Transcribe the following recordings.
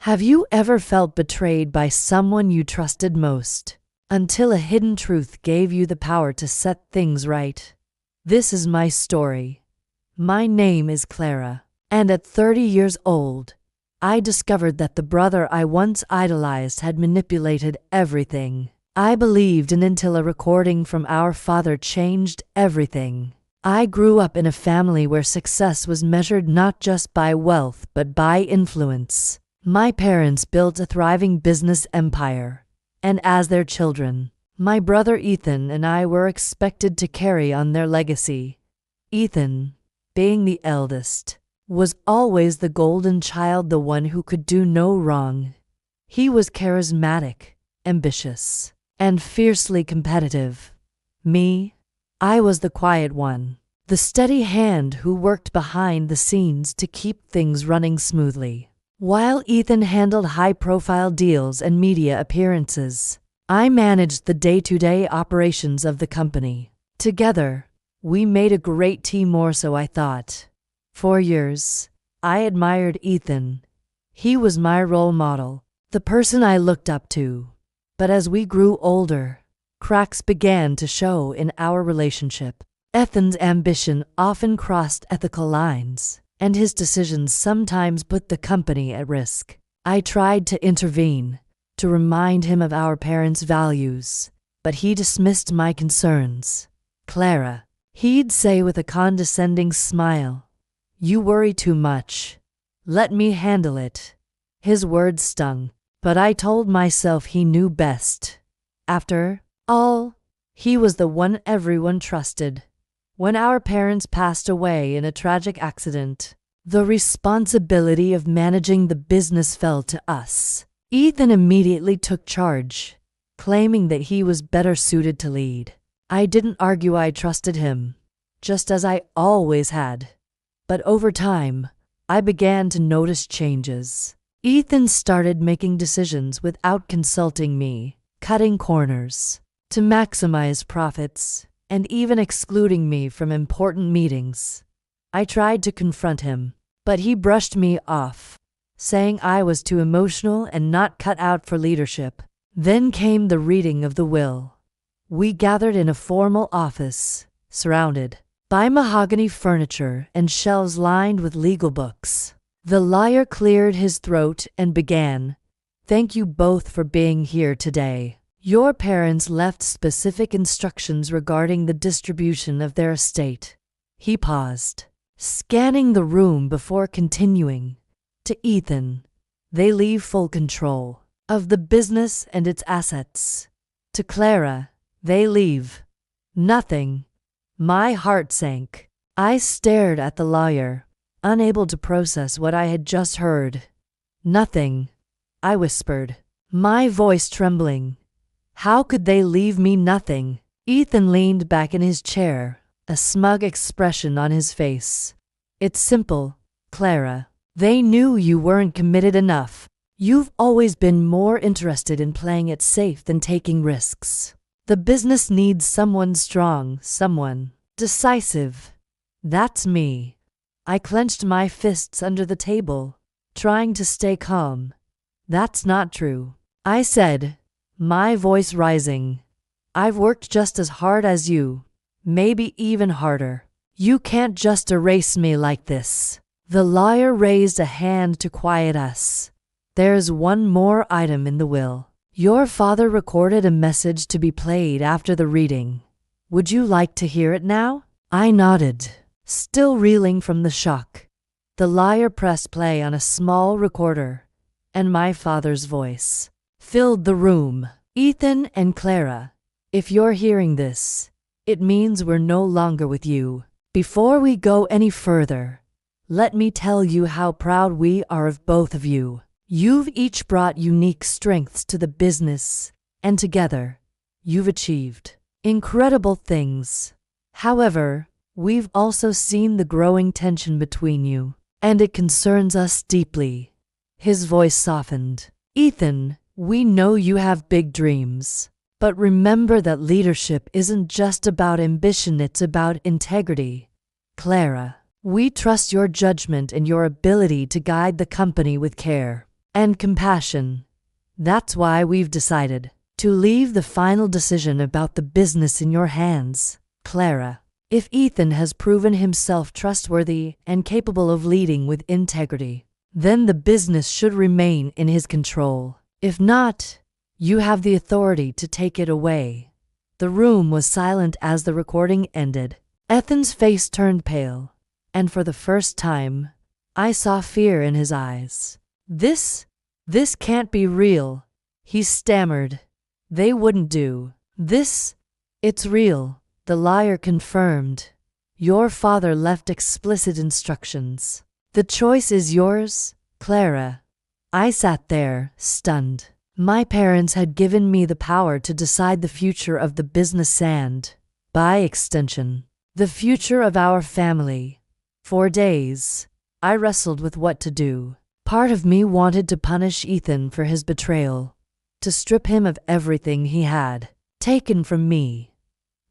Have you ever felt betrayed by someone you trusted most, until a hidden truth gave you the power to set things right? This is my story. My name is Clara, and at 30 years old, I discovered that the brother I once idolized had manipulated everything I believed in until a recording from our father changed everything. I grew up in a family where success was measured not just by wealth but by influence. My parents built a thriving business empire, and as their children, my brother Ethan and I were expected to carry on their legacy. Ethan, being the eldest, was always the golden child, the one who could do no wrong. He was charismatic, ambitious, and fiercely competitive. Me, I was the quiet one, the steady hand who worked behind the scenes to keep things running smoothly. While Ethan handled high-profile deals and media appearances, I managed the day-to-day operations of the company. Together, we made a great team, or so I thought. For years, I admired Ethan. He was my role model, the person I looked up to. But as we grew older, cracks began to show in our relationship. Ethan's ambition often crossed ethical lines, and his decisions sometimes put the company at risk. I tried to intervene, to remind him of our parents' values, but he dismissed my concerns. "Clara," he'd say with a condescending smile, "you worry too much. Let me handle it." His words stung, but I told myself he knew best. After all, he was the one everyone trusted. When our parents passed away in a tragic accident, the responsibility of managing the business fell to us. Ethan immediately took charge, claiming that he was better suited to lead. I didn't argue, I trusted him, just as I always had. But over time, I began to notice changes. Ethan started making decisions without consulting me, cutting corners to maximize profits, and even excluding me from important meetings. I tried to confront him, but he brushed me off, saying I was too emotional and not cut out for leadership. Then came the reading of the will. We gathered in a formal office, surrounded by mahogany furniture and shelves lined with legal books. The lawyer cleared his throat and began, "Thank you both for being here today. Your parents left specific instructions regarding the distribution of their estate." He paused, scanning the room before continuing. "To Ethan, they leave full control of the business and its assets. To Clara, they leave nothing." My heart sank. I stared at the lawyer, unable to process what I had just heard. "Nothing," I whispered, my voice trembling. "How could they leave me nothing?" Ethan leaned back in his chair, a smug expression on his face. "It's simple, Clara. They knew you weren't committed enough. You've always been more interested in playing it safe than taking risks. The business needs someone strong, someone decisive. That's me." I clenched my fists under the table, trying to stay calm. "That's not true," I said, my voice rising. "I've worked just as hard as you, maybe even harder. You can't just erase me like this." The lawyer raised a hand to quiet us. "There's one more item in the will. Your father recorded a message to be played after the reading. Would you like to hear it now?" I nodded, still reeling from the shock. The lawyer pressed play on a small recorder, and my father's voice filled the room. "Ethan and Clara, if you're hearing this, it means we're no longer with you. Before we go any further, let me tell you how proud we are of both of you. You've each brought unique strengths to the business, and together, you've achieved incredible things. However, we've also seen the growing tension between you, and it concerns us deeply." His voice softened. "Ethan, we know you have big dreams, but remember that leadership isn't just about ambition, it's about integrity. Clara, we trust your judgment and your ability to guide the company with care. and compassion. That's why we've decided to leave the final decision about the business in your hands, Clara. If Ethan has proven himself trustworthy and capable of leading with integrity, then the business should remain in his control. If not, you have the authority to take it away. The room was silent as the recording ended. Ethan's face turned pale, and for the first time, I saw fear in his eyes. This can't be real, he stammered. They wouldn't do this. It's real, the liar confirmed. Your father left explicit instructions. The choice is yours, Clara. I sat there, stunned. My parents had given me the power to decide the future of the business and, by extension, the future of our family. For days, I wrestled with what to do. Part of me wanted to punish Ethan for his betrayal, to strip him of everything he had taken from me.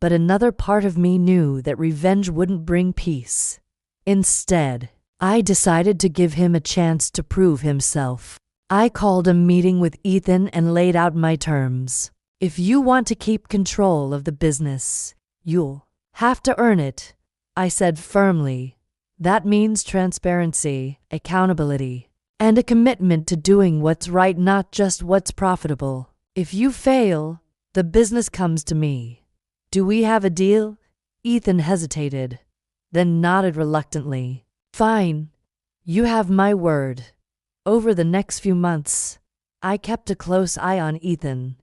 But another part of me knew that revenge wouldn't bring peace. Instead, I decided to give him a chance to prove himself. I called a meeting with Ethan and laid out my terms. If you want to keep control of the business, you'll have to earn it, I said firmly. That means transparency, accountability, and a commitment to doing what's right, not just what's profitable. If you fail, the business comes to me. Do we have a deal? Ethan hesitated, then nodded reluctantly. Fine. You have my word. Over the next few months, I kept a close eye on Ethan.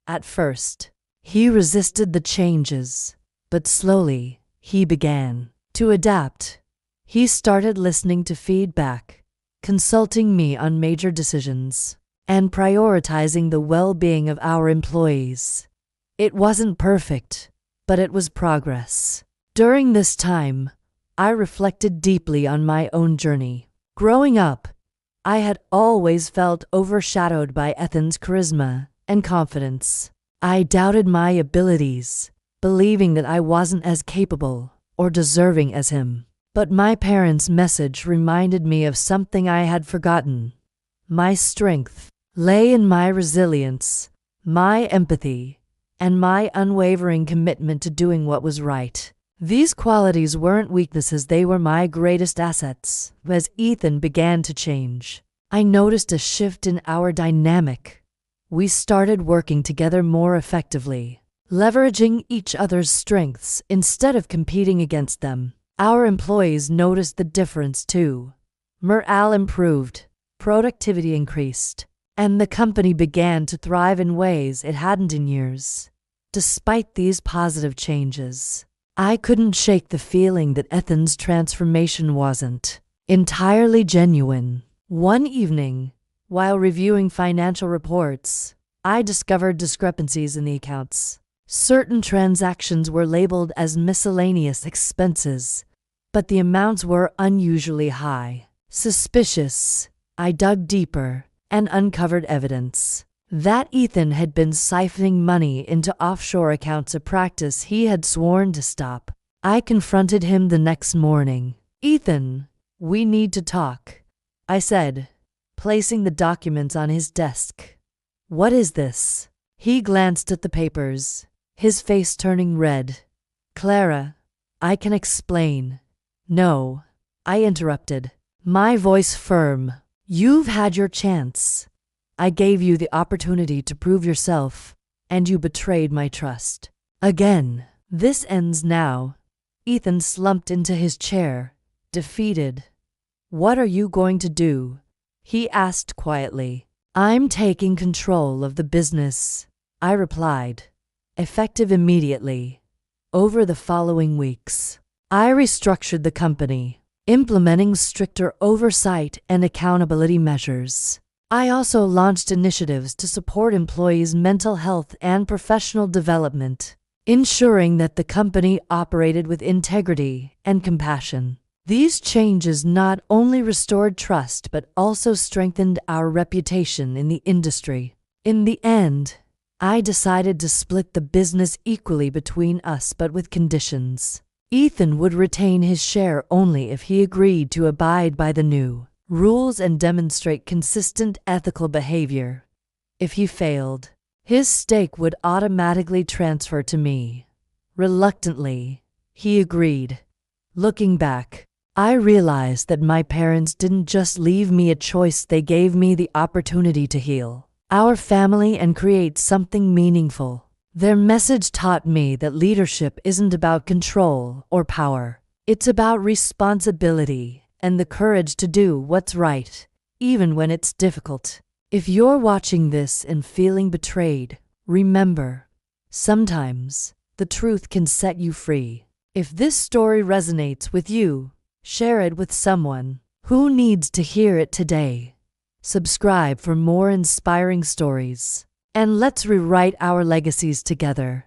At first, he resisted the changes, but slowly, he began to adapt. He started listening to feedback, consulting me on major decisions, and prioritizing the well-being of our employees. It wasn't perfect, but it was progress. During this time, I reflected deeply on my own journey. Growing up, I had always felt overshadowed by Ethan's charisma and confidence. I doubted my abilities, believing that I wasn't as capable or deserving as him. But my parents' message reminded me of something I had forgotten. My strength lay in my resilience, my empathy, and my unwavering commitment to doing what was right. These qualities weren't weaknesses, they were my greatest assets. As Ethan began to change, I noticed a shift in our dynamic. We started working together more effectively, leveraging each other's strengths instead of competing against them. Our employees noticed the difference too. Morale improved, productivity increased, and the company began to thrive in ways it hadn't in years. Despite these positive changes, I couldn't shake the feeling that Ethan's transformation wasn't entirely genuine. One evening, while reviewing financial reports, I discovered discrepancies in the accounts. Certain transactions were labeled as miscellaneous expenses, but the amounts were unusually high. Suspicious, I dug deeper and uncovered evidence that Ethan had been siphoning money into offshore accounts, a practice he had sworn to stop. I confronted him the next morning. Ethan, we need to talk, I said, placing the documents on his desk. What is this? He glanced at the papers, his face turning red. Clara, I can explain. No, I interrupted, my voice firm. You've had your chance. I gave you the opportunity to prove yourself, and you betrayed my trust. Again, this ends now. Ethan slumped into his chair, defeated. What are you going to do? He asked quietly. I'm taking control of the business, I replied, effective immediately. Over the following weeks, I restructured the company, implementing stricter oversight and accountability measures. I also launched initiatives to support employees' mental health and professional development, ensuring that the company operated with integrity and compassion. These changes not only restored trust but also strengthened our reputation in the industry. In the end, I decided to split the business equally between us, but with conditions. Ethan would retain his share only if he agreed to abide by the new rules and demonstrate consistent ethical behavior. If he failed, his stake would automatically transfer to me. Reluctantly, he agreed. Looking back, I realized that my parents didn't just leave me a choice, they gave me the opportunity to heal our family and create something meaningful. Their message taught me that leadership isn't about control or power. It's about responsibility and the courage to do what's right, even when it's difficult. If you're watching this and feeling betrayed, remember, sometimes the truth can set you free. If this story resonates with you, share it with someone who needs to hear it today. Subscribe for more inspiring stories, and let's rewrite our legacies together.